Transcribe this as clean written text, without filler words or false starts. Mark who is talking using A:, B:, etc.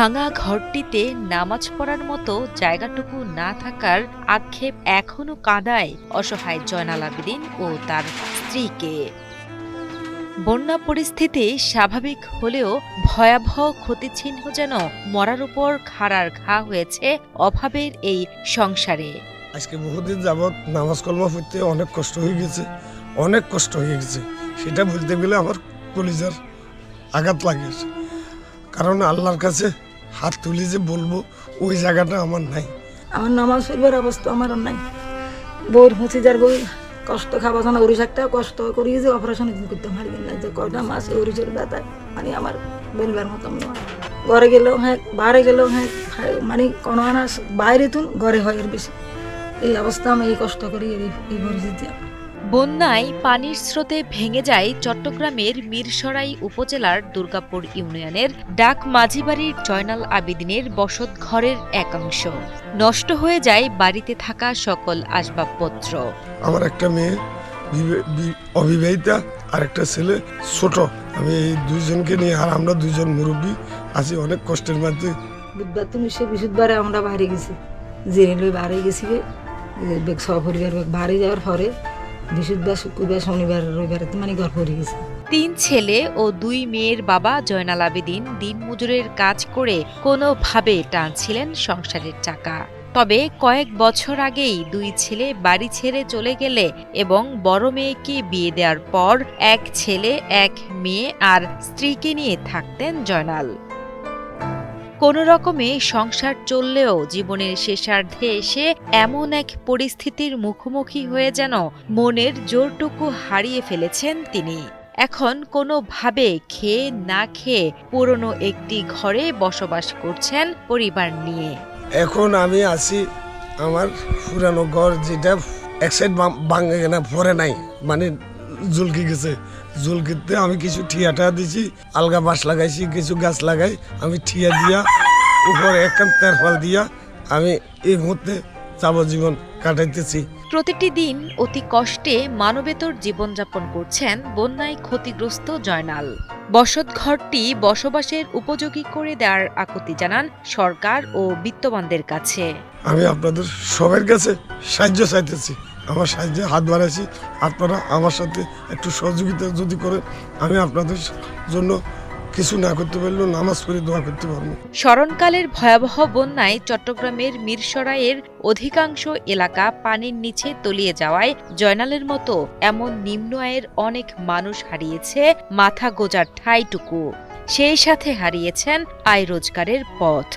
A: ভাঙা ঘরটিতে নামাজ পড়ার মতো জায়গাটুকু না থাকার আক্ষেপ এখনো কাঁদায় অসহায় জয়নাল আবেদীন ও তার স্ত্রীকে। বন্যা পরিস্থিতি স্বাভাবিক হলেও ভয়াবহ ক্ষতিচিহ্ন যেন মরার উপর খাড়ার ঘা হয়েছে অভাবের এই সংসারে।
B: আজকে বহুদিন যাবৎ নামাজ কলমা পড়তে অনেক কষ্ট হয়ে গেছে, অনেক কষ্ট হয়ে গেছে। সেটা বলতে গেলে আমার কলিজার আঘাত লাগিয়েছে। কারণ আল্লাহর কাছে হাত তুলি যে বলবো ওই জায়গাটা আমার নাই।
C: আমার নামাজ পড়বার অবস্থা আমারও নাই। বউর হুঁচি যার বই কষ্ট খাওয়া না ওরিশ একটা কষ্ট করিয়ে যে অপারেশন করতে পারি না, যে কয়টা মাস ওরিশের ব্যথায় মানে আমার বলবার মতো নয়। ঘরে গেলেও হ্যাঁ, বাইরে গেলেও হ্যাঁ, মানে কোনো আনাস বাইরে তুন ঘরে হয় এর বেশি। এই অবস্থা আমি এই কষ্ট করি এই পরিস্থিতি।
A: বন্যায় পানির স্রোতে ভেঙে যায় চট্টগ্রামের মিরসরাই উপজেলার দুর্গাপুর ইউনিয়নের ডাক মাঝিবাড়ির জয়নাল আবেদীনের বসতঘরের একাংশ। নষ্ট হয়ে যায় বাড়িতে থাকা সকল আসবাবপত্র।
B: আমার একটা মেয়ে অবিবাহিতা আর একটা ছেলে ছোট। আমি এই দুইজনকে নিয়ে আর আমরা দুইজন মুরব্বী আছি অনেক কষ্টের মধ্যে।
C: বুধবার তুমি সে বৃহস্পতিবারে আমরা বাইরে গেছি, জেনে লই বাইরে গেছি বেগ সপরিবার বাইরে যাওয়ার পরে বৃহস্পতিবার শুক্রবার শনিবার রবিবার মানে ঘর পড়ে গেছে।
A: 3 ছেলে ও 2 মেয়ের বাবা জয়নাল আবেদীন দিনমজুরের কাজ করে কোনোভাবে টানছিলেন সংসারের চাকা। তবে কয়েক বছর আগেই 2 ছেলে বাড়ি ছেড়ে চলে গেলে এবং বড় মেয়েকে বিয়ে দেওয়ার পর 1 ছেলে 1 মেয়ে আর স্ত্রীকে নিয়ে থাকতেন জয়নাল। কোনো রকমে সংসার চললেও জীবনের শেষার্ধে এসে এমন এক পরিস্থিতির মুখোমুখি হয়ে যেন মনের জোরটুকু হারিয়ে ফেলেছেন তিনি। এখন কোনোভাবে খেয়ে না খেয়ে পুরনো একটি ঘরে বসবাস করছেন পরিবার নিয়ে।
B: এখন আমি আছি আমার পুরানো ঘর, যেটা এক সাইড ভাঙে না পরে নাই, মানে জলকি গেছে। জলকিতে আমি কিছু ঠিয়াটা দিছি, আলগা বাঁশ লাগাইছি, কিছু গাছ লাগাই আমি ঠিয়া দিয়া উপরে একখান তেরফাল দিয়া আমি এই মুহূর্তে যাবজ্জীবন কাটাইতেছি।
A: প্রতিটি দিন অতি কষ্টে মানবেতর জীবনযাপন করছেন বন্যায় ক্ষতিগ্রস্ত জয়নাল। বসতঘরটি বসবাসের উপযোগী করে দেওয়ার আকুতি জানান সরকার ও বিত্তবানদের কাছে।
B: আমি আপনাদের সবার কাছে সাহায্য চাইতেছি, আমার সাহায্যে হাত বাড়াইছি। আপনারা আমার সাথে একটু সহযোগিতা যদি করেন আমি আপনাদের জন্য কিছু না করতে পারলেও নামাজ পড়ে দোয়া করতে পারবো।
A: স্মরণকালের ভয়াবহ বন্যায় চট্টগ্রামের মিরসরাইয়ের অধিকাংশ এলাকা পানির নিচে তলিয়ে যাওয়ায় জয়নালের মতো এমন নিম্ন আয়ের অনেক মানুষ হারিয়েছে মাথা গোজার ঠাঁইটুকু। সেই সাথে হারিয়েছেন আয় রোজগারের পথ।